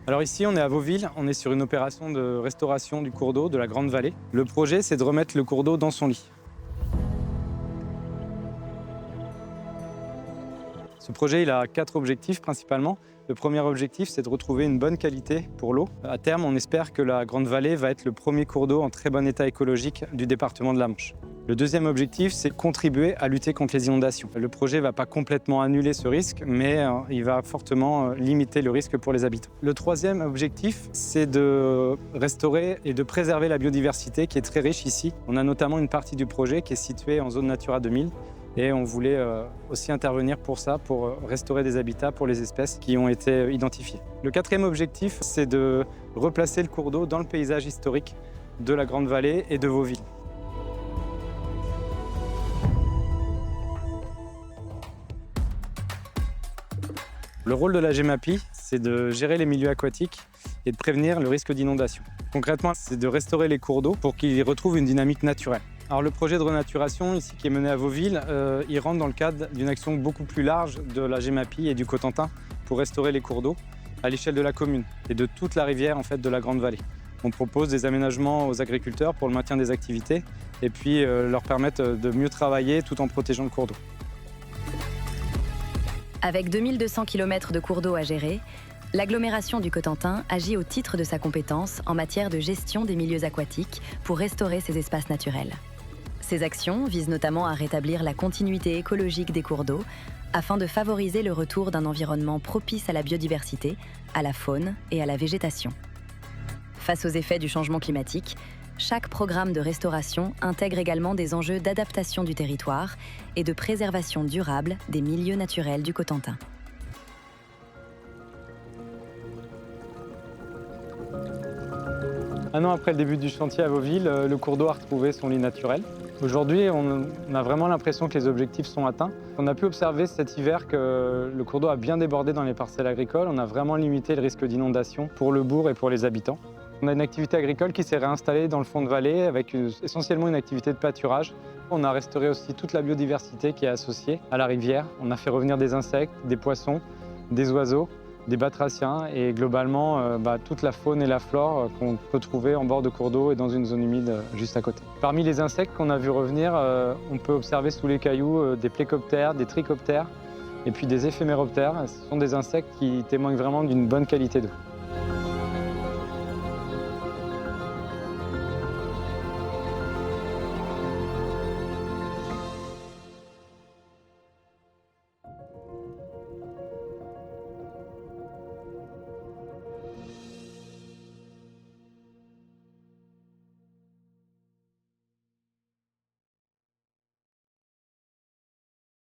Alors ici, on est à Vauville, on est sur une opération de restauration du cours d'eau de la Grande Vallée. Le projet, c'est de remettre le cours d'eau dans son lit. Ce projet, il a 4 objectifs principalement. Le premier objectif, c'est de retrouver une bonne qualité pour l'eau. À terme, on espère que la Grande Vallée va être le premier cours d'eau en très bon état écologique du département de la Manche. Le deuxième objectif, c'est contribuer à lutter contre les inondations. Le projet ne va pas complètement annuler ce risque, mais il va fortement limiter le risque pour les habitants. Le troisième objectif, c'est de restaurer et de préserver la biodiversité qui est très riche ici. On a notamment une partie du projet qui est située en zone Natura 2000. Et on voulait aussi intervenir pour ça, pour restaurer des habitats pour les espèces qui ont été identifiées. Le quatrième objectif, c'est de replacer le cours d'eau dans le paysage historique de la Grande Vallée et de Vauville. Le rôle de la Gemapi, c'est de gérer les milieux aquatiques et de prévenir le risque d'inondation. Concrètement, c'est de restaurer les cours d'eau pour qu'ils retrouvent une dynamique naturelle. Alors le projet de renaturation ici qui est mené à Vauville, il rentre dans le cadre d'une action beaucoup plus large de la Gemapi et du Cotentin pour restaurer les cours d'eau à l'échelle de la commune et de toute la rivière en fait, de la Grande Vallée. On propose des aménagements aux agriculteurs pour le maintien des activités et puis leur permettre de mieux travailler tout en protégeant le cours d'eau. Avec 2200 km de cours d'eau à gérer, l'agglomération du Cotentin agit au titre de sa compétence en matière de gestion des milieux aquatiques pour restaurer ces espaces naturels. Ces actions visent notamment à rétablir la continuité écologique des cours d'eau afin de favoriser le retour d'un environnement propice à la biodiversité, à la faune et à la végétation. Face aux effets du changement climatique, chaque programme de restauration intègre également des enjeux d'adaptation du territoire et de préservation durable des milieux naturels du Cotentin. Un an après le début du chantier à Vauville, le cours d'eau a retrouvé son lit naturel. Aujourd'hui, on a vraiment l'impression que les objectifs sont atteints. On a pu observer cet hiver que le cours d'eau a bien débordé dans les parcelles agricoles. On a vraiment limité le risque d'inondation pour le bourg et pour les habitants. On a une activité agricole qui s'est réinstallée dans le fond de vallée avec essentiellement une activité de pâturage. On a restauré aussi toute la biodiversité qui est associée à la rivière. On a fait revenir des insectes, des poissons, des oiseaux, des batraciens et globalement toute la faune et la flore qu'on peut trouver en bord de cours d'eau et dans une zone humide juste à côté. Parmi les insectes qu'on a vu revenir, on peut observer sous les cailloux des plécoptères, des trichoptères et puis des éphéméroptères. Ce sont des insectes qui témoignent vraiment d'une bonne qualité d'eau.